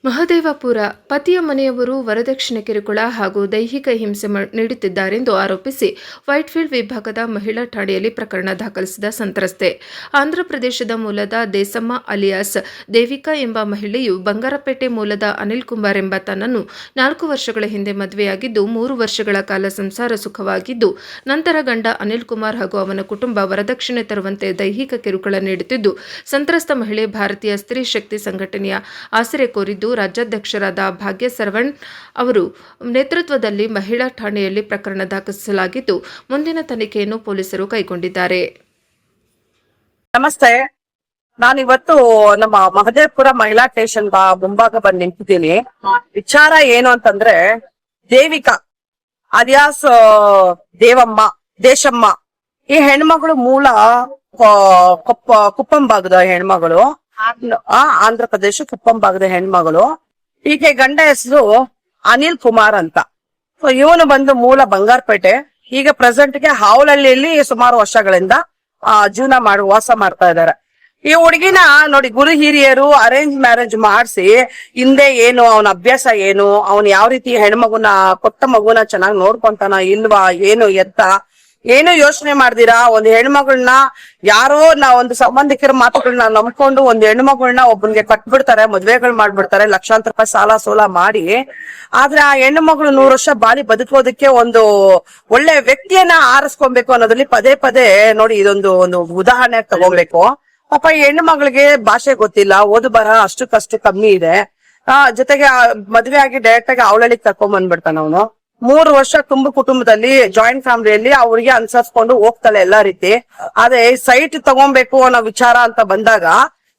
ಮಹದೇವಪುರ ಪತಿಯ ಮನೆಯವರು ವರದಕ್ಷಿಣೆ ಕಿರುಕುಳ ಹಾಗೂ ದೈಹಿಕ ಹಿಂಸೆ ನೀಡುತ್ತಿದ್ದಾರೆಂದು ಆರೋಪಿಸಿ ವೈಟ್ಫೀಲ್ಡ್ ವಿಭಾಗದ ಮಹಿಳಾ ಠಾಣೆಯಲ್ಲಿ ಪ್ರಕರಣ ದಾಖಲಿಸಿದ ಸಂತ್ರಸ್ತೆ. ಆಂಧ್ರಪ್ರದೇಶದ ಮೂಲದ ದೇಸಮ್ಮ ಅಲಿಯಾಸ್ ದೇವಿಕಾ ಎಂಬ ಮಹಿಳೆಯು ಬಂಗಾರಪೇಟೆ ಮೂಲದ ಅನಿಲ್ ಕುಮಾರ್ ಎಂಬಾತನನ್ನು 4 ವರ್ಷಗಳ ಹಿಂದೆ ಮದುವೆಯಾಗಿದ್ದು 3 ವರ್ಷಗಳ ಕಾಲ ಸಂಸಾರ ಸುಖವಾಗಿದ್ದು, ನಂತರ ಗಂಡ ಅನಿಲ್ ಕುಮಾರ್ ಹಾಗೂ ಅವನ ಕುಟುಂಬ ವರದಕ್ಷಿಣೆ ತರುವಂತೆ ದೈಹಿಕ ಕಿರುಕುಳ ನೀಡುತ್ತಿದ್ದು, ಸಂತ್ರಸ್ತ ಮಹಿಳೆ ಭಾರತೀಯ ಸ್ತ್ರೀ ಶಕ್ತಿ ಸಂಘಟನೆಯ ಆಸರೆ ಕೋರಿದ್ದು, ರಾಜ್ಯಾಧ್ಯಕ್ಷರಾದ ಭಾಗ್ಯ ಸರವಣ್ ಅವರು ನೇತೃತ್ವದಲ್ಲಿ ಮಹಿಳಾ ಠಾಣೆಯಲ್ಲಿ ಪ್ರಕರಣ ದಾಖಲಿಸಲಾಗಿದ್ದು, ಮುಂದಿನ ತನಿಖೆಯನ್ನು ಪೊಲೀಸರು ಕೈಗೊಂಡಿದ್ದಾರೆ. ನಮಸ್ತೆ, ನಾನಿವತ್ತು ನಮ್ಮ ಮಹದೇವಪುರ ಮಹಿಳಾ ಸ್ಟೇಷನ್ ಮುಂಭಾಗ ಬಂದು ನಿಂತಿದ್ದೀನಿ. ವಿಚಾರ ಏನು ಅಂತಂದ್ರೆ, ದೇವಿಕಾ ಅಲಿಯಾಸ್ ದೇಶಮ್ಮ ಈ ಹೆಣ್ಮಗಳು ಮೂಲ ಕುಪ್ಪಂ ಭಾಗದ ಹೆಣ್ಮಗಳು, ಆಂಧ್ರ ಪ್ರದೇಶ ಕುಪ್ಪಂ ಭಾಗದ ಹೆಣ್ಮಗಳು. ಈಕೆ ಗಂಡ ಹೆಸರು ಅನಿಲ್ ಕುಮಾರ್ ಅಂತ. ಸೊ ಇವನು ಬಂದು ಮೂಲ ಬಂಗಾರಪೇಟೆ. ಈಗ ಪ್ರೆಸೆಂಟ್ ಗೆ ಹಾವಲಹಳ್ಳಿಯಲ್ಲಿ ಸುಮಾರು ವರ್ಷಗಳಿಂದ ಜೀವನ ವಾಸ ಮಾಡ್ತಾ ಇದ್ದಾರೆ. ಈ ಹುಡುಗಿನ ನೋಡಿ, ಗುರು ಹಿರಿಯರು ಅರೇಂಜ್ ಮ್ಯಾರೇಜ್ ಮಾಡಿಸಿ ಹಿಂದೆ ಏನು ಅವನ ಅಭ್ಯಾಸ ಏನು, ಅವನ್ ಯಾವ ರೀತಿ ಹೆಣ್ಮಗುನ ಕೊಟ್ಟ ಮಗುನ ಚೆನ್ನಾಗಿ ನೋಡ್ಕೊಂತಾನ ಇಲ್ವಾ ಏನು ಎತ್ತ ಏನು ಯೋಚನೆ ಮಾಡ್ದಿರಾ ಒಂದ್ ಹೆಣ್ಮಗಳನ್ನ ಯಾರೋ ಒಂದು ಸಂಬಂಧಿಕರ ಮಾತುಗಳನ್ನ ನಂಬ್ಕೊಂಡು ಒಂದ್ ಹೆಣ್ಮಗಳನ್ನ ಒಬ್ಬನಿಗೆ ಕಟ್ಬಿಡ್ತಾರೆ, ಮದ್ವೆಗಳು ಮಾಡ್ಬಿಡ್ತಾರೆ, ಲಕ್ಷಾಂತರ ರೂಪಾಯಿ ಸಾಲ ಸೋಲ ಮಾಡಿ. ಆದ್ರೆ ಆ ಹೆಣ್ಣು 100 ವರ್ಷ ಬಾಳಿ ಬದುಕೋದಕ್ಕೆ ಒಂದು ಒಳ್ಳೆ ವ್ಯಕ್ತಿಯನ್ನ ಆರಿಸ್ಕೊಬೇಕು ಅನ್ನೋದ್ರಲ್ಲಿ ಪದೇ ಪದೇ ನೋಡಿ ಒಂದು ಉದಾಹರಣೆ ತಗೋಬೇಕು. ಪಾಪ ಈ ಹೆಣ್ಣು ಮಗಳಿಗೆ ಭಾಷೆ ಗೊತ್ತಿಲ್ಲ, ಓದು ಬರಹ ಅಷ್ಟಕ್ಕಷ್ಟು ಕಮ್ಮಿ ಇದೆ. ಜೊತೆಗೆ ಮದ್ವೆ ಆಗಿ ಡೈರೆಕ್ಟ್ ಆಗಿ ಅವಳಳಿಗೆ ಕರ್ಕೊಂಡ್ ಬಂದ್ಬಿಡ್ತಾನ ಅವನು. 3 ವರ್ಷ ತುಂಬ ಕುಟುಂಬದಲ್ಲಿ ಜಾಯಿಂಟ್ ಫ್ಯಾಮಿಲಿಯಲ್ಲಿ ಅವ್ರಿಗೆ ಅನ್ಸರ್ಸ್ಕೊಂಡು ಹೋಗ್ತಾಳೆ ಎಲ್ಲಾ ರೀತಿ. ಆದ್ರೆ ಸೈಟ್ ತಗೊಬೇಕು ಅನ್ನೋ ವಿಚಾರ ಅಂತ ಬಂದಾಗ,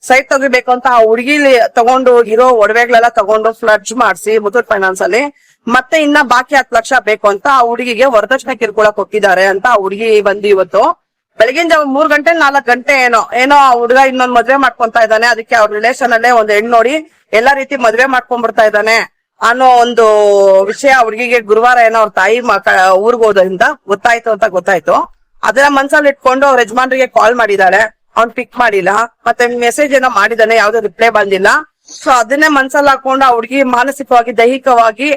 ಸೈಟ್ ತಗೋಬೇಕು ಅಂತ ಆ ಹುಡುಗಿಲಿ ತಗೊಂಡು ಇರೋ ಒಡವೆಗಳೆಲ್ಲ ತಗೊಂಡು ಫ್ಲಡ್ಜ್ ಮಾಡಿಸಿ ಮುತ್ತೂಟ್ ಫೈನಾನ್ಸ್ ಅಲ್ಲಿ ಮತ್ತೆ ಇನ್ನ ಬಾಕಿ 10 ಲಕ್ಷ ಬೇಕು ಅಂತ ಆ ಹುಡುಗಿಗೆ ವರದಕ್ಷಿಣೆ ಕಿರುಕುಳ ಕೊಟ್ಟಿದ್ದಾರೆ ಅಂತ ಆ ಹುಡುಗಿ ಬಂದು ಇವತ್ತು ಬೆಳಗಿನ ಜಾವ 3 ಗಂಟೆ 4 ಗಂಟೆ ಏನೋ ಆ ಹುಡುಗ ಇನ್ನೊಂದ್ ಮದ್ವೆ ಮಾಡ್ಕೊಂತಾ ಇದ್ದಾನೆ, ಅದಕ್ಕೆ ಅವ್ರ ರಿಲೇಷನ್ ಅಲ್ಲೇ ಒಂದ್ ಹೆಣ್ಣು ನೋಡಿ ಎಲ್ಲಾ ರೀತಿ ಮದ್ವೆ ಮಾಡ್ಕೊಂಡ್ಬಿಡ್ತಾ ಇದ್ದಾನೆ ಅನ್ನೋ ಒಂದು ವಿಷಯ ಹುಡುಗಿಗೆ ಗುರುವಾರ ಏನೋ ಅವ್ರ ತಾಯಿ ಊರ್ಗ್ ಹೋದ್ರಿಂದ ಗೊತ್ತಾಯ್ತು. ಅದನ್ನ ಮನ್ಸಲ್ಲಿ ಇಟ್ಕೊಂಡು ಅವ್ರ ಯಜಮಾನ್ರಿಗೆ ಕಾಲ್ ಮಾಡಿದಾಳೆ, ಅವ್ನ್ ಪಿಕ್ ಮಾಡಿಲ್ಲ. ಮತ್ತೆ ಮೆಸೇಜ್ ಏನೋ ಮಾಡಿದಾನೆ, ಯಾವ್ದು ರಿಪ್ಲೈ ಬಂದಿಲ್ಲ. ಸೊ ಅದನ್ನೇ ಮನ್ಸಲ್ಲಿ ಹಾಕೊಂಡು ಆ ಹುಡುಗಿ ಮಾನಸಿಕವಾಗಿ ದೈಹಿಕವಾಗಿ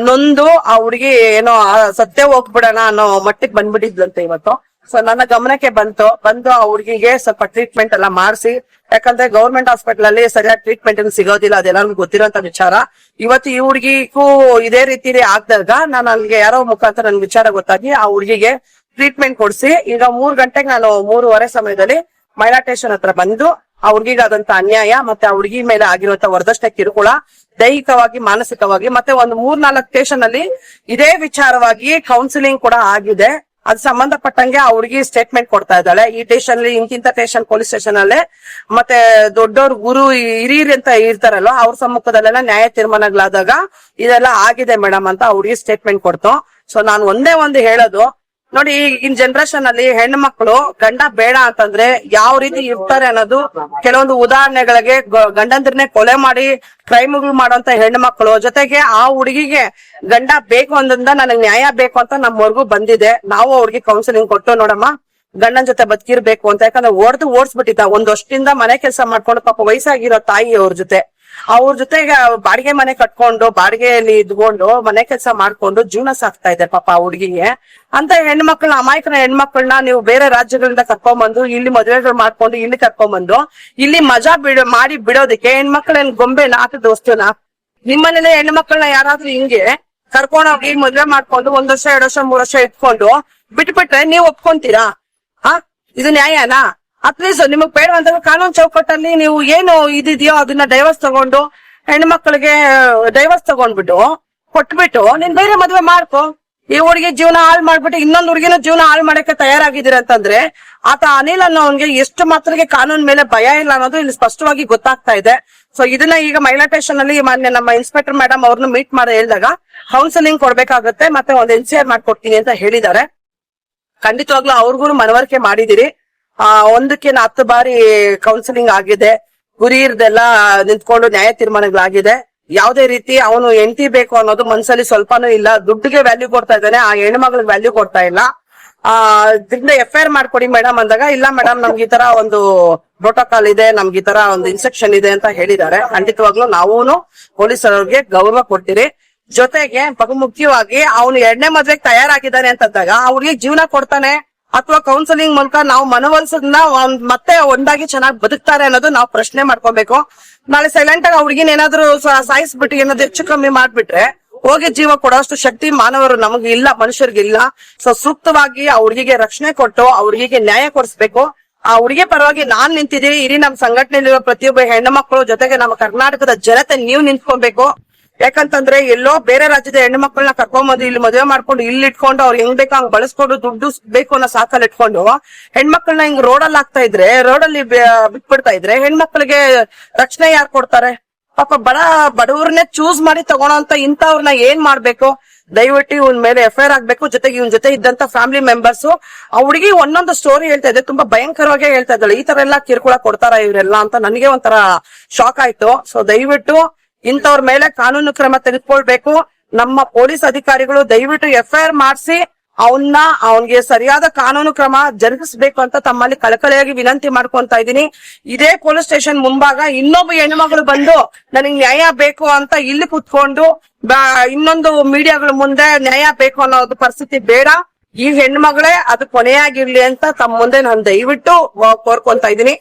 ನೊಂದು ಆ ಹುಡುಗಿ ಏನೋ ಸತ್ತೇ ಹೋಗ್ಬಿಡೋಣ ಅನ್ನೋ ಮಟ್ಟಿಗೆ ಬಂದ್ಬಿಟ್ಟಿದ್ಲಂತೆ ಇವತ್ತು. ಸೊ ನನ್ನ ಗಮನಕ್ಕೆ ಬಂದು ಆ ಹುಡುಗಿಗೆ ಸ್ವಲ್ಪ ಟ್ರೀಟ್ಮೆಂಟ್ ಎಲ್ಲ ಮಾಡಿಸಿ, ಯಾಕಂದ್ರೆ ಗವರ್ಮೆಂಟ್ ಹಾಸ್ಪಿಟಲ್ ಅಲ್ಲಿ ಸರಿಯಾದ ಟ್ರೀಟ್ಮೆಂಟ್ ಸಿಗೋದಿಲ್ಲ, ಅದೆಲ್ಲರಿಗೂ ಗೊತ್ತಿರೋಂತ ವಿಚಾರ. ಇವತ್ತು ಈ ಹುಡುಗಿಗೂ ಇದೇ ರೀತಿ ಆಗ್ದಾಗ ನನಗೆ ಯಾರೋ ಮುಖಾಂತರ ನನ್ ವಿಚಾರ ಗೊತ್ತಾಗಿ ಆ ಹುಡುಗಿಗೆ ಟ್ರೀಟ್ಮೆಂಟ್ ಕೊಡ್ಸಿ ಈಗ 3 ಗಂಟೆಗೆ ನಾನು 3:15 ಸಮಯದಲ್ಲಿ ಮಹಿಳಾ ಸ್ಟೇಷನ್ ಹತ್ರ ಬಂದು ಆ ಹುಡುಗಿಗೆ ಆದಂತ ಅನ್ಯಾಯ ಮತ್ತೆ ಆ ಹುಡುಗಿ ಮೇಲೆ ಆಗಿರುವಂತ ವರದಕ್ಷಿಣೆ ಕಿರುಕುಳ ದೈಹಿಕವಾಗಿ ಮಾನಸಿಕವಾಗಿ ಮತ್ತೆ ಒಂದು 3-4 ಸ್ಟೇಷನ್ ಅಲ್ಲಿ ಇದೇ ವಿಚಾರವಾಗಿ ಕೌನ್ಸಿಲಿಂಗ್ ಕೂಡ ಆಗಿದೆ. ಅದ್ ಸಂಬಂಧಪಟ್ಟಂಗೆ ಆ ಹುಡುಗಿ ಸ್ಟೇಟ್ಮೆಂಟ್ ಕೊಡ್ತಾ ಇದ್ದಾಳೆ. ಈ ಸ್ಟೇಷನ್ ಅಲ್ಲಿ ಇಂತಿಂತ ಸ್ಟೇಷನ್ ಪೊಲೀಸ್ ಸ್ಟೇಷನ್ ಅಲ್ಲೇ ಮತ್ತೆ ದೊಡ್ಡವ್ರ ಗುರು ಹಿರಿಯರು ಅಂತ ಇರ್ತಾರಲ್ಲ ಅವ್ರ ಸಮ್ಮುಖದಲ್ಲೆಲ್ಲ ನ್ಯಾಯ ತೀರ್ಮಾನಗಳಾದಾಗ ಇದೆಲ್ಲ ಆಗಿದೆ ಮೇಡಮ್ ಅಂತ ಆ ಹುಡುಗಿ ಸ್ಟೇಟ್ಮೆಂಟ್ ಕೊಡ್ತು. ಸೊ ನಾನು ಒಂದೇ ಹೇಳೋದು, ನೋಡಿ ಈಗಿನ ಜನರೇಷನ್ ಅಲ್ಲಿ ಹೆಣ್ಣು ಮಕ್ಕಳು ಗಂಡ ಬೇಡ ಅಂತಂದ್ರೆ ಯಾವ ರೀತಿ ಇರ್ತಾರೆ ಅನ್ನೋದು ಕೆಲವೊಂದು ಉದಾಹರಣೆಗಳಿಗೆ ಗಂಡಂದ್ರನ್ನೇ ಕೊಲೆ ಮಾಡಿ ಕ್ರೈಮ್ಗಳು ಮಾಡುವಂತ ಹೆಣ್ಣು ಮಕ್ಕಳು, ಜೊತೆಗೆ ಆ ಹುಡುಗಿಗೆ ಗಂಡ ಬೇಕು ಅಂದ್ರಿಂದ ನನಗ್ ನ್ಯಾಯ ಬೇಕು ಅಂತ ನಮ್ಮವರೆಗೂ ಬಂದಿದೆ. ನಾವು ಅವ್ರಿಗೆ ಕೌನ್ಸಿಲಿಂಗ್ ಕೊಟ್ಟು ನೋಡಮ್ಮ ಗಂಡನ ಜೊತೆ ಬದುಕಿರ್ಬೇಕು ಅಂತ, ಯಾಕಂದ್ರೆ ಓಡಿಸ್ಬಿಟ್ಟಿದ್ದ 1 ವರ್ಷದಿಂದ ಮನೆ ಕೆಲಸ ಮಾಡ್ಕೊಂಡು ಪಾಪ ವಯಸ್ಸಾಗಿರೋ ತಾಯಿ ಅವ್ರ ಜೊತೆಗೆ ಬಾಡಿಗೆ ಮನೆ ಕಟ್ಕೊಂಡು ಬಾಡಿಗೆಯಲ್ಲಿ ಇದ್ಕೊಂಡು ಮನೆ ಕೆಲಸ ಮಾಡ್ಕೊಂಡು ಜೀವನ ಸಾಕ್ತಾ ಇದೆ ಪಾಪ ಆ ಹುಡುಗಿಗೆ. ಅಂತ ಹೆಣ್ಮಕ್ಳನ್ನ ಅಮಾಯಕನ ಹೆಣ್ಮಕ್ಳನ್ನ ನೀವು ಬೇರೆ ರಾಜ್ಯಗಳಿಂದ ಕರ್ಕೊಂಡ್ಬಂದು ಇಲ್ಲಿ ಮದುವೆಗಳು ಮಾಡ್ಕೊಂಡು ಇಲ್ಲಿ ಕರ್ಕೊಂಡ್ಬಂದು ಇಲ್ಲಿ ಮಜಾ ಮಾಡಿ ಬಿಡೋದಕ್ಕೆ ಹೆಣ್ಮಕ್ಳೇನ್ ಗೊಂಬೆನ ಆಟದ ವಸ್ತುನ? ನಿಮ್ಮನೇಲೆ ಹೆಣ್ಮಕ್ಳನ್ನ ಯಾರಾದ್ರೂ ಹಿಂಗೆ ಕರ್ಕೊಂಡೋಗಿ ಮದ್ವೆ ಮಾಡ್ಕೊಂಡು 1 ವರ್ಷ 2 ವರ್ಷ 3 ವರ್ಷ ಇಟ್ಕೊಂಡು ಬಿಟ್ಬಿಟ್ರೆ ನೀವ್ ಒಪ್ಕೊಂತೀರಾ? ಇದು ನ್ಯಾಯನಾ? ಅಟ್ಲೀಸ್ಟ್ ನಿಮಗ್ ಬೇಡವಂದಾಗ ಕಾನೂನು ಚೌಕಟ್ಟಲ್ಲಿ ನೀವು ಏನು ಇದಿದೆಯೋ ಅದನ್ನ ಡೈವರ್ಸ್ ತಗೊಂಡು ಹೆಣ್ಮಕ್ಳಿಗೆ ಡೈವರ್ಸ್ ತಗೊಂಡ್ಬಿಟ್ಟು ಕೊಟ್ಬಿಟ್ಟು ನೀನ್ ಬೇರೆ ಮದ್ವೆ ಮಾಡ್ಕೊ. ಈ ಹುಡುಗಿ ಜೀವನ ಹಾಳು ಮಾಡ್ಬಿಟ್ಟು ಇನ್ನೊಂದು ಹುಡುಗಿನ ಜೀವನ ಹಾಳು ಮಾಡಕ್ಕೆ ತಯಾರಾಗಿದ್ದೀರ ಅಂತಂದ್ರೆ ಆತ ಅನಿಲ್ ಅನ್ನೋನ್ಗೆ ಎಷ್ಟು ಮಾತ್ರಕ್ಕೆ ಕಾನೂನ್ ಮೇಲೆ ಭಯ ಇಲ್ಲ ಅನ್ನೋದು ಇಲ್ಲಿ ಸ್ಪಷ್ಟವಾಗಿ ಗೊತ್ತಾಗ್ತಾ ಇದೆ. ಸೊ ಇದನ್ನ ಈಗ ಮಹಿಳಾ ಸ್ಟೇಷನ್ ಅಲ್ಲಿ ಮಾನ್ಯ ನಮ್ಮ ಇನ್ಸ್ಪೆಕ್ಟರ್ ಮೇಡಮ್ ಅವ್ರನ್ನ ಮೀಟ್ ಮಾಡಿ ಹೇಳಿದಾಗ ಕೌನ್ಸಿಲಿಂಗ್ ಕೊಡ್ಬೇಕಾಗತ್ತೆ ಮತ್ತೆ ಒಂದು NCR ಮಾಡ್ಕೊಡ್ತೀನಿ ಅಂತ ಹೇಳಿದ್ದಾರೆ. ಖಂಡಿತವಾಗ್ಲೂ ಅವ್ರಿಗೂ ಮನವರಿಕೆ ಮಾಡಿದಿರಿ. 1ಕ್ಕೆ 10 ಬಾರಿ ಕೌನ್ಸಿಲಿಂಗ್ ಆಗಿದೆ, ಗುರಿಯಿರ್ದೆಲ್ಲ ನಿಂತ್ಕೊಂಡು ನ್ಯಾಯ ತೀರ್ಮಾನಗಳಾಗಿದೆ. ಯಾವುದೇ ರೀತಿ ಅವನು ಹೆಂಡತಿ ಬೇಕು ಅನ್ನೋದು ಮನ್ಸಲ್ಲಿ ಸ್ವಲ್ಪನೂ ಇಲ್ಲ. ದುಡ್ಡಿಗೆ ವ್ಯಾಲ್ಯೂ ಕೊಡ್ತಾ ಇದ್ದಾನೆ, ಆ ಹೆಣ್ಮಗಳಿಗೆ ವ್ಯಾಲ್ಯೂ ಕೊಡ್ತಾ ಇಲ್ಲ. ಇದರಿಂದ FIR ಮಾಡ್ಕೊಡಿ ಮೇಡಮ್ ಅಂದಾಗ, ಇಲ್ಲ ಮೇಡಮ್ ನಮ್ಗೆ ಈ ತರ ಒಂದು ಪ್ರೋಟೋಕಾಲ್ ಇದೆ, ನಮ್ಗೆ ಈ ತರ ಒಂದು ಇನ್ಸ್ಟ್ರಕ್ಷನ್ ಇದೆ ಅಂತ ಹೇಳಿದ್ದಾರೆ. ಖಂಡಿತವಾಗ್ಲೂ ನಾವೂನು ಪೊಲೀಸರವ್ರಿಗೆ ಗೌರವ ಕೊಡ್ತೀರಿ. ಜೊತೆಗೆ ಬಹುಮುಖ್ಯವಾಗಿ ಅವನು 2ನೇ ಮದ್ವೆಗೆ ತಯಾರಾಗಿದ್ದಾನೆ ಅಂತಂದಾಗ ಅವ್ರಿಗೆ ಜೀವನ ಕೊಡ್ತಾನೆ ಅಥವಾ ಕೌನ್ಸಿಲಿಂಗ್ ಮೂಲಕ ನಾವು ಮನವೊಲಿಸೋದನ್ನ ಮತ್ತೆ ಒಂದಾಗಿ ಚೆನ್ನಾಗಿ ಬದುಕ್ತಾರೆ ಅನ್ನೋದು ನಾವು ಪ್ರಶ್ನೆ ಮಾಡ್ಕೊಬೇಕು. ನಾಳೆ ಸೈಲೆಂಟ್ ಆಗಿ ಹುಡುಗಿನ ಏನಾದ್ರು ಸಾಯಿಸ್ಬಿಟ್ಟು ಏನಾದ್ರು ಹೆಚ್ಚು ಕಮ್ಮಿ ಮಾಡ್ಬಿಟ್ರೆ ಹೋಗಿ ಜೀವ ಕೊಡೋಷ್ಟು ಶಕ್ತಿ ಮಾನವರು ನಮಗೆ ಇಲ್ಲ, ಮನುಷ್ಯರಿಗಿಲ್ಲ. ಸೊ ಸೂಕ್ತವಾಗಿ ಆ ಹುಡುಗಿಗೆ ರಕ್ಷಣೆ ಕೊಟ್ಟು ಆ ಹುಡುಗಿಗೆ ನ್ಯಾಯ ಕೊಡಿಸ್ಬೇಕು. ಆ ಹುಡುಗಿ ಪರವಾಗಿ ನಾನ್ ನಿಂತಿದ್ದೀವಿ. ಇಡೀ ನಮ್ ಸಂಘಟನೆಯಲ್ಲಿರೋ ಪ್ರತಿಯೊಬ್ಬ ಹೆಣ್ಣು ಮಕ್ಕಳು ಜೊತೆಗೆ ನಮ್ಮ ಕರ್ನಾಟಕದ ಜನತೆ ನೀವು ನಿಂತ್ಕೊಬೇಕು. ಯಾಕಂತಂದ್ರೆ ಎಲ್ಲೋ ಬೇರೆ ರಾಜ್ಯದ ಹೆಣ್ಣು ಮಕ್ಕಳನ್ನ ಕರ್ಕೊಂಬಂದು ಇಲ್ಲಿ ಮದುವೆ ಮಾಡ್ಕೊಂಡು ಇಲ್ಲಿ ಇಟ್ಕೊಂಡು ಅವ್ರು ಹೆಂಗ್ ಬೇಕೋ ಹಂಗ್ ಬಳಸ್ಕೊಂಡು ದುಡ್ಡು ಬೇಕು ಅನ್ನೋ ಸಾಕಲ್ಲಿ ಇಟ್ಕೊಂಡು ಹೆಣ್ಮಕ್ಳನ್ನ ಹಿಂಗ್ ರೋಡಲ್ಲಿ ಹಾಕ್ತಾ ಇದ್ರೆ, ರೋಡಲ್ಲಿ ಬಿಟ್ಬಿಡ್ತಾ ಇದ್ರೆ ಹೆಣ್ಮಕ್ಳಿಗೆ ರಕ್ಷಣೆ ಯಾರು ಕೊಡ್ತಾರೆ? ಪಾಪ ಬಡವ್ರನ್ನೇ ಚೂಸ್ ಮಾಡಿ ತಗೊಳೋಂತ ಇಂಥವ್ರನ್ನ ಏನ್ ಮಾಡ್ಬೇಕು? ದಯವಿಟ್ಟು ಇವನ್ ಮೇಲೆ FIR ಆಗ್ಬೇಕು. ಜೊತೆಗೆ ಇವನ್ ಜೊತೆ ಇದ್ದಂತ ಫ್ಯಾಮಿಲಿ ಮೆಂಬರ್ಸ್ ಆ ಹುಡುಗಿ ಒಂದೊಂದು ಸ್ಟೋರಿ ಹೇಳ್ತಾ ಇದ್ದೆ, ತುಂಬಾ ಭಯಂಕರವಾಗಿ ಹೇಳ್ತಾ ಇದ್ದಾಳೆ. ಈ ತರ ಎಲ್ಲಾ ಕಿರುಕುಳ ಕೊಡ್ತಾರ ಇವರೆಲ್ಲ ಅಂತ ನನಗೆ ಒಂಥರ ಶಾಕ್ ಆಯ್ತು. ಸೊ ದಯವಿಟ್ಟು ಇಂಥವ್ರ ಮೇಲೆ ಕಾನೂನು ಕ್ರಮ ತೆಗೆದುಕೊಳ್ಬೇಕು. ನಮ್ಮ ಪೊಲೀಸ್ ಅಧಿಕಾರಿಗಳು ದಯವಿಟ್ಟು FIR ಮಾಡಿಸಿ ಅವನ್ಗೆ ಸರಿಯಾದ ಕಾನೂನು ಕ್ರಮ ಜರುಗಿಸಬೇಕು ಅಂತ ತಮ್ಮಲ್ಲಿ ಕಳಕಳಿಯಾಗಿ ವಿನಂತಿ ಮಾಡ್ಕೊಂತ ಇದ್ದೀನಿ. ಇದೇ ಪೊಲೀಸ್ ಸ್ಟೇಷನ್ ಮುಂಭಾಗ ಇನ್ನೊಬ್ಬ ಹೆಣ್ಮಗಳು ಬಂದು ನನಗ್ ನ್ಯಾಯ ಬೇಕು ಅಂತ ಇಲ್ಲಿ ಕುತ್ಕೊಂಡು ಇನ್ನೊಂದು ಮೀಡಿಯಾಗಳ ಮುಂದೆ ನ್ಯಾಯ ಬೇಕು ಅನ್ನೋದು ಪರಿಸ್ಥಿತಿ ಬೇಡ. ಈ ಹೆಣ್ಮಗಳೇ ಅದು ಕೊನೆಯಾಗಿರ್ಲಿ ಅಂತ ತಮ್ಮ ಮುಂದೆ ನಾನು ದಯವಿಟ್ಟು ಕೋರ್ಕೊಂತ ಇದ್ದೀನಿ.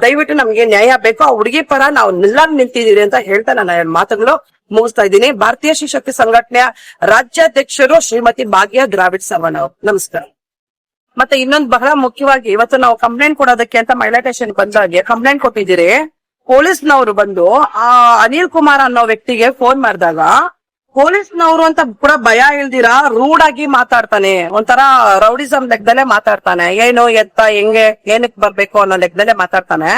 ದಯವಿಟ್ಟು ನಮ್ಗೆ ನ್ಯಾಯ ಬೇಕು. ಆ ಹುಡುಗಿ ಪರ ನಾವು ಎಲ್ಲರೂ ನಿಂತಿದ್ದೀರಿ ಅಂತ ಹೇಳ್ತಾ ನನ್ನ ಮಾತುಗಳು ಮುಗಿಸ್ತಾ ಇದ್ದೀನಿ. ಭಾರತೀಯ ಶಿವಶಕ್ತಿ ಸಂಘಟನೆಯ ರಾಜ್ಯಾಧ್ಯಕ್ಷರು ಶ್ರೀಮತಿ ಭಾಗ್ಯ ದ್ರಾವಿಡ್ ಸವರ್ಣ ಅವರು. ನಮಸ್ಕಾರ. ಮತ್ತೆ ಇನ್ನೊಂದು ಬಹಳ ಮುಖ್ಯವಾಗಿ ಇವತ್ತು ನಾವು ಕಂಪ್ಲೇಂಟ್ ಕೊಡೋದಕ್ಕೆ ಅಂತ ಮಹಿಳಾ ಸ್ಟೇಷನ್ ಬಂದಾಗೆ ಕಂಪ್ಲೇಂಟ್ ಕೊಟ್ಟಿದ್ದೀರಿ. ಪೊಲೀಸ್ನವರು ಬಂದು ಆ ಅನಿಲ್ ಕುಮಾರ್ ಅನ್ನೋ ವ್ಯಕ್ತಿಗೆ ಫೋನ್ ಮಾಡಿದಾಗ ಪೊಲೀಸ್ನವರು ಅಂತ ಕೂಡ ಭಯ ಇಲ್ದಿರಾ ರೂಡ್ ಆಗಿ ಮಾತಾಡ್ತಾನೆ, ಒಂಥರ ರೌಡಿಸಂ ಲೆಕ್ಕದಲ್ಲೇ ಮಾತಾಡ್ತಾನೆ. ಏನು ಎತ್ತ ಹೆಂಗೆ ಏನಕ್ಕೆ ಬರ್ಬೇಕು ಅನ್ನೋ ಲೆಕ್ಕದಲ್ಲೇ ಮಾತಾಡ್ತಾನೆ.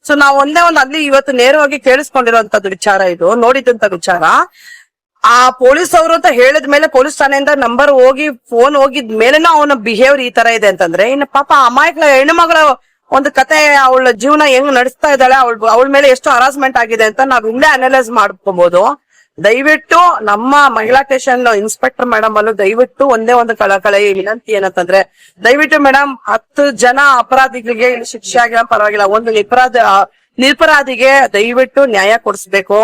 ಸೊ ನಾವ್ ಒಂದೇ ಅಲ್ಲಿ ಇವತ್ತು ನೇರವಾಗಿ ಕೇಳಿಸ್ಕೊಂಡಿರೋಂಥದ್ದು ವಿಚಾರ, ಇದು ನೋಡಿದಂತ ವಿಚಾರ. ಆ ಪೊಲೀಸ್ ಅವರು ಅಂತ ಹೇಳಿದ್ಮೇಲೆ ಪೊಲೀಸ್ ಠಾಣೆಯಿಂದ ನಂಬರ್ ಹೋಗಿ ಫೋನ್ ಹೋಗಿದ್ ಮೇಲೆನೂ ಅವನ ಬಿಹೇವಿಯರ್ ಈ ತರ ಇದೆ ಅಂತಂದ್ರೆ ಇನ್ನು ಪಾಪ ಅಮಾಯಕ ಹೆಣ್ಣುಮಗಳ ಒಂದು ಕತೆ, ಅವಳ ಜೀವನ ಹೆಂಗ್ ನಡೆಸ್ತಾ ಇದ್ದಾಳೆ, ಅವಳ ಮೇಲೆ ಎಷ್ಟು ಹರಾಸ್ಮೆಂಟ್ ಆಗಿದೆ ಅಂತ ನಾವ್ ಇಲ್ಲೇ ಅನಲೈಸ್ ಮಾಡ್ಕೋಬಹುದು. ದಯವಿಟ್ಟು ನಮ್ಮ ಮಹಿಳಾ ಸ್ಟೇಷನ್ ಇನ್ಸ್ಪೆಕ್ಟರ್ ಮೇಡಮ್ ಅಲ್ಲೂ ದಯವಿಟ್ಟು ಒಂದೇ ಒಂದು ಕಳಕಳಿ ವಿನಂತಿ ಏನಂತಂದ್ರೆ, ದಯವಿಟ್ಟು ಮೇಡಮ್ 10 ಜನ ಅಪರಾಧಿಗಳಿಗೆ ಇಲ್ಲಿ ಶಿಕ್ಷೆ ಆಗಿಲ್ಲ ಪರವಾಗಿಲ್ಲ, ಒಂದು ನಿರಪರಾಧಿಗೆ ದಯವಿಟ್ಟು ನ್ಯಾಯ ಕೊಡಿಸ್ಬೇಕು.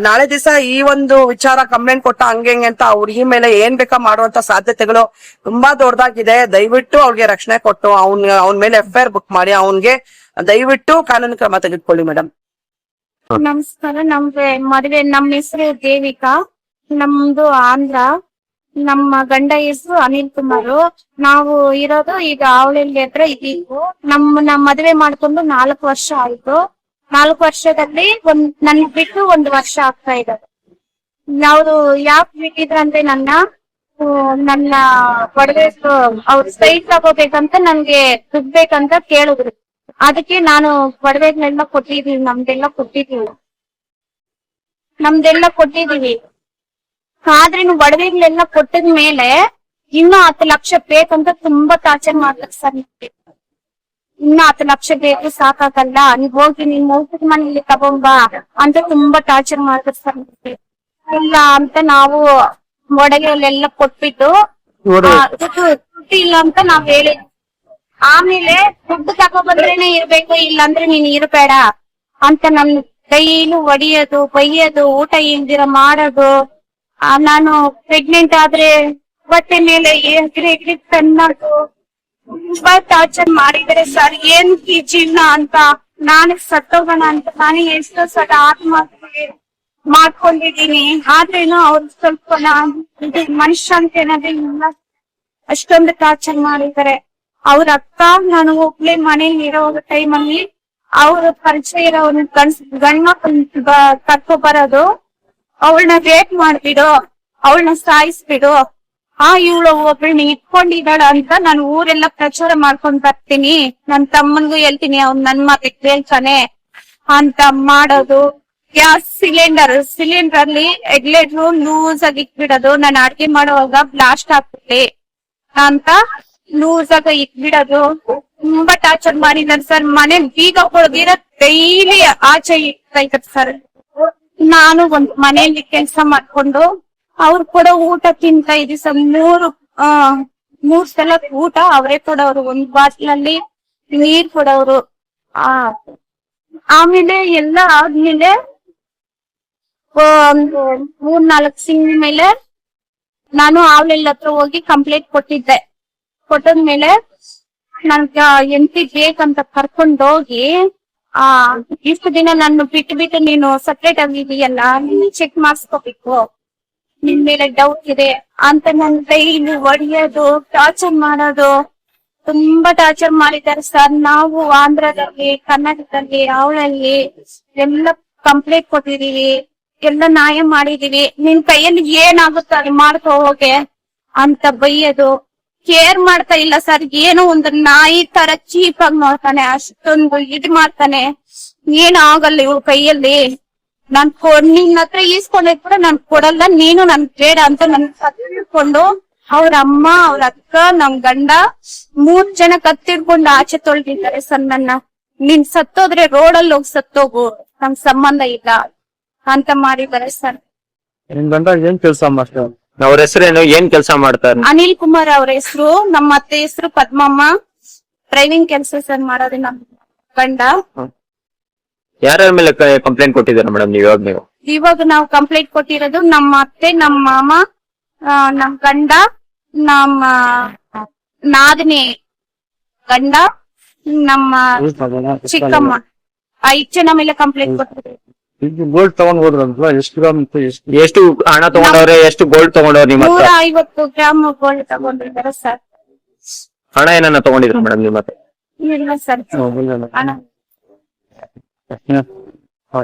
ನಾಳೆ ದಿವಸ ಈ ಒಂದು ವಿಚಾರ ಕಂಪ್ಲೇಂಟ್ ಕೊಟ್ಟ ಹಂಗೆ ಅಂತ ಆ ಹುಡುಗಿ ಮೇಲೆ ಏನ್ ಬೇಕಾ ಮಾಡುವಂತ ಸಾಧ್ಯತೆಗಳು ತುಂಬಾ ದೊಡ್ಡದಾಗಿದೆ. ದಯವಿಟ್ಟು ಅವ್ರಿಗೆ ರಕ್ಷಣೆ ಕೊಟ್ಟು ಅವನ್ ಮೇಲೆ FIR ಬುಕ್ ಮಾಡಿ ಅವನ್ಗೆ ದಯವಿಟ್ಟು ಕಾನೂನು ಕ್ರಮ ತೆಗೆದುಕೊಳ್ಳಿ ಮೇಡಮ್. ನಮಸ್ಕಾರ. ಮದುವೆ ನಮ್ಮ ಹೆಸರು ದೇವಿಕಾ, ನಮ್ದು ಆಂಧ್ರ. ನಮ್ಮ ಗಂಡ ಹೆಸರು ಅನಿಲ್ ಕುಮಾರ್. ನಾವು ಇರೋದು ಈಗ ಆವಳಲ್ಲಿ ಹತ್ರ ಇದೀವಿ. ನಮ್ಮನ್ನ ಮದುವೆ ಮಾಡ್ಕೊಂಡು 4 ವರ್ಷ ಆಯ್ತು. 4 ವರ್ಷದಲ್ಲಿ ನನ್ ಬಿಟ್ಟು 1 ವರ್ಷ ಆಗ್ತಾ ಇದ್ದಾರೆ. ನಾವು ಯಾಕೆ ಬಿಟ್ಟಿದ್ರಂದ್ರೆ ನನ್ನ ಒಡವೆ ಅವ್ರು ಸೈಟ್ ತಗೋಬೇಕಂತ ನನ್ಗೆ ದುಡ್ಡು ಬೇಕಂತ ಕೇಳಿದ್ರು. ಅದಕ್ಕೆ ನಾನು ಒಡವೆಗಳೆಲ್ಲ ಕೊಟ್ಟಿದೀವಿ, ನಮ್ದೆಲ್ಲ ಕೊಟ್ಟಿದೀವಿ. ಆದ್ರೂ ಒಡವೆಗಳೆಲ್ಲ ಕೊಟ್ಟಿದ್ಮೇಲೆ ಇನ್ನೂ 10 ಲಕ್ಷ ಬೇಕಂತ ತುಂಬಾ ಟಾರ್ಚರ್ ಮಾಡ್ತಾರೆ ಸರ್. ಇನ್ನೂ 10 ಲಕ್ಷ ಬೇಕು, ಸಾಕಾಗಲ್ಲ, ನೀವ್ ಹೋಗಿ ನಿನ್ ಊಟದ ಮನೇಲಿ ತಗೊಂಬಾ ಅಂತ ತುಂಬಾ ಟಾರ್ಚರ್ ಮಾಡ್ತಾರೆ ಸರ್. ಇಲ್ಲ ಅಂತ ನಾವು ಒಡವೆಗಳೆಲ್ಲ ಕೊಟ್ಬಿಟ್ಟು ದುಡ್ಡು ಇಲ್ಲ ಅಂತ ನಾವ್ ಹೇಳಿದ್ವಿ. ಆಮೇಲೆ ದುಡ್ಡು ತಗೊಬಂದ್ರೇನೆ ಇರ್ಬೇಕು, ಇಲ್ಲಾಂದ್ರೆ ನೀನ್ ಇರ್ಬೇಡ ಅಂತ ನನ್ ಡೈಲಿ ಹೊಡಿಯೋದು, ಬೈಯೋದು, ಊಟ ಇಲ್ದಿರ ಮಾಡೋದು. ನಾನು ಪ್ರೆಗ್ನೆಂಟ್ ಆದ್ರೆ ಬಟ್ಟೆ ಮೇಲೆ ಎಗ್ರಿ ತನ್ನೋದು ತುಂಬಾ ಟಾರ್ಚರ್ ಮಾಡಿದ್ರೆ ಸರ್. ಏನ್ ಈ ಜೀವನ ಅಂತ ನಾನು ಸತ್ತೋಗೋಣ ಅಂತ ನಾನು ಎಷ್ಟೋ ಸಲ ಆತ್ಮಹತ್ಯೆ ಮಾಡ್ಕೊಂಡಿದೀನಿ. ಆದ್ರೇನು ಅವ್ರು ಸ್ವಲ್ಪ ಮನುಷ್ಯ ಅಂತ ಏನಾದ್ರೆ ಅಷ್ಟೊಂದು ಟಾರ್ಚರ್ ಮಾಡಿದ್ದಾರೆ. ಅವ್ರ ಅಕ್ಕ ನಾನು ಒಬ್ಳೆ ಮನೇಲಿ ಇರೋ ಟೈಮಲ್ಲಿ ಅವ್ರ ಪರಿಚಯ ಇರೋ ಗಂಡ್ಮಕ್ಳು ಕರ್ಕೊ ಬರೋದು, ಅವಳನ್ನ ರೇಪ್ ಮಾಡ್ಬಿಡು, ಅವಳನ್ನ ಸಾಯಿಸ್ಬಿಡು, ಇವಳು ಒಬ್ಬಳನ್ನ ಇಟ್ಕೊಂಡಿದ್ದಾಳ ಅಂತ ನಾನು ಊರೆಲ್ಲ ಪ್ರಚಾರ ಮಾಡ್ಕೊಂಡ್ ಬರ್ತೀನಿ. ನನ್ ತಮ್ಮನ್ಗೂ ಹೇಳ್ತೀನಿ, ಅವ್ನ್ ನನ್ ಮಾತಿಗೆ ಕೇಳ್ತಾನೆ ಅಂತ ಮಾಡೋದು. ಗ್ಯಾಸ್ ಸಿಲಿಂಡರ್ ಅಲ್ಲಿ ಎಗ್ಲೆಟ್ರು ಲೂಸ್ ಆಗಿ ಇಟ್ಬಿಡೋದು, ನಾನು ಅಡ್ಗೆ ಮಾಡುವಾಗ ಬ್ಲಾಸ್ಟ್ ಆಗ್ಬಿಡ್ಲಿ ಅಂತ ಲೂಸ್ ಆಗ ಇಟ್ಬಿಡೋದು. ತುಂಬಾ ಟಾರ್ಚರ್ ಮಾಡಿದಾರೆ ಸರ್. ಮನೆ ಬೀಗ ಹೊಡೆದಿರ ಡೈಲಿ ಆಚೆ ಇಟ್ಟ ಸರ್. ನಾನು ಒಂದ್ ಮನೆಯಲ್ಲಿ ಕೆಲ್ಸ ಮಾಡ್ಕೊಂಡು ಅವ್ರು ಕೂಡ ಊಟ ತಿಂತ ಇದ್ವಿ ಸರ್. 3 ಸಲ ಊಟ ಅವರೇ ಕೊಡೋರು, 1 ಬಾಟ್ಲಲ್ಲಿ ನೀರ್ ಕೊಡೋರು. ಆಮೇಲೆ ಎಲ್ಲ ಆದ್ಮೇಲೆ ಒಂದು 3-4 ತಿಂಗಳ ಮೇಲೆ ನಾನು ಆವ್ಲೆಲ್ಲ ಹತ್ರ ಹೋಗಿ ಕಂಪ್ಲೇಂಟ್ ಕೊಟ್ಟಿದ್ದೆ. ಕೊಟ್ಟದ್ಮೇಲೆ ನನ್ಗ ಎಂತಿ ಬೇಕಂತ ಕರ್ಕೊಂಡ್ ಹೋಗಿ ಇಷ್ಟು ದಿನ ನಾನು ಬಿಟ್ಟು ನೀನು ಸಪ್ರೇಟ್ ಆಗಿದೀಯಲ್ಲ, ನೀನು ಚೆಕ್ ಮಾಡಿಸ್ಕೋಬೇಕು, ನಿನ್ ಮೇಲೆ ಡೌಟ್ ಇದೆ ಅಂತ ನನ್ ಡೈಲಿ ಹೊಡಿಯೋದು, ಟಾರ್ಚರ್ ಮಾಡೋದು, ತುಂಬಾ ಟಾರ್ಚರ್ ಮಾಡಿದ್ದಾರೆ ಸರ್. ನಾವು ಆಂಧ್ರದಲ್ಲಿ, ಕರ್ನಾಟಕದಲ್ಲಿ, ಅವಳಲ್ಲಿ ಎಲ್ಲ ಕಂಪ್ಲೇಂಟ್ ಕೊಟ್ಟಿದೀವಿ, ಎಲ್ಲ ನ್ಯಾಯ ಮಾಡಿದೀವಿ, ನಿನ್ ಕೈಯಲ್ಲಿ ಏನಾಗುತ್ತೋ ಅದು ಮಾಡ್ಕೋ ಹೋಗೆ ಅಂತ ಬೈಯೋದು. ಕೇರ್ ಮಾಡ್ತಾ ಇಲ್ಲ ಸರ್, ಏನೋ ಒಂದು ನಾಯಿ ತರ ಚೀಪ್ ಆಗಿ ನೋಡ್ತಾನೆ, ಅಷ್ಟೊಂದು ಇದ್ ಮಾಡ್ತಾನೆ. ಏನು ಆಗಲ್ಲ ಇವ್ರ ಕೈಯಲ್ಲಿ. ನಾನ್ ನಿನ್ನ ಹತ್ರ ಈಸ್ಕೊಂಡ್ ಕೂಡ ನಾನ್ ಕೊಡಲ್ಲ, ನೀನು ನನ್ ಬೇಡ ಅಂತ ನನ್ ಕತ್ತಿಡ್ಕೊಂಡು ಅವ್ರ ಅಮ್ಮ, ಅವ್ರ ಅಕ್ಕ, ನಮ್ ಗಂಡ 3 ಜನ ಕತ್ತಿಡ್ಕೊಂಡು ಆಚೆ ತೊಳ್ದಿದ್ದಾರೆ ಸರ್ ನನ್ನ. ನೀನ್ ಸತ್ತೋದ್ರೆ ರೋಡಲ್ಲಿ ಹೋಗಿ ಸತ್ತೋಗು, ನಮ್ ಸಂಬಂಧ ಇಲ್ಲ ಅಂತ ಮಾಡಿದ್ದಾರೆ ಸರ್. ನಿಮ್ ಗಂಡ ಏನ್ ಕೆಲಸ ಮಾಡ್ತಾರೆ? ಅವ್ರ ಹೆಸರೇನು, ಏನ್ ಕೆಲಸ ಮಾಡ್ತಾರೆ? ಅನಿಲ್ ಕುಮಾರ್ ಅವ್ರ ಹೆಸರು, ನಮ್ಮ ಅತ್ತೆ ಹೆಸರು ಪದ್ಮಮ್ಮ. ಡ್ರೈವಿಂಗ್ ಕೆಲಸ ಸರ್ ಮಾಡೋದು ನಮ್ ಗಂಡ. ಯಾರ್ಯಾರ ಮೇಲೆ ಕಂಪ್ಲೇಂಟ್ ಕೊಟ್ಟಿದ್ದೀರಾ ಮೇಡಮ್ ನೀವು? ಇವಾಗ ನಾವು ಕಂಪ್ಲೇಂಟ್ ಕೊಟ್ಟಿರೋದು ನಮ್ಮ ಅತ್ತೆ, ನಮ್ಮ ಮಾಮ, ನಮ್ ಗಂಡ, ನಮ್ಮ ನಾದನೇ ಗಂಡ, ನಮ್ಮ ಚಿಕ್ಕಮ್ಮ, 5 ಜನ ಮೇಲೆ ಕಂಪ್ಲೇಂಟ್ ಕೊಟ್ಟಿದ್ದೀವಿ. ಈಗ ಗೋಲ್ಡ್ ತಗೊಂಡ್ ಹೋದ್ರಂತ ಎಷ್ಟು ಗ್ರಾಮ್ ಇತ್ತು? ಎಷ್ಟು ಹಣ ತಗೊಂಡವ್ರೆ, ಎಷ್ಟು ಗೋಲ್ಡ್ ತಗೊಂಡವ್ರೆ ನಿಮ್ಮ ಹತ್ರ? 150 ಗ್ರಾಮ್ ಗೋಲ್ಡ್ ತಗೊಂಡಿದ್ದಾರೆ ಸರ್. ಹಣ ಏನನ್ನ ತಗೊಂಡಿದ್ರ ಮೇಡಮ್ ನಿಮ್ಮ ಹತ್ರ? ಇಲ್ಲ ಸರ್, ಹಣ ಹಾ,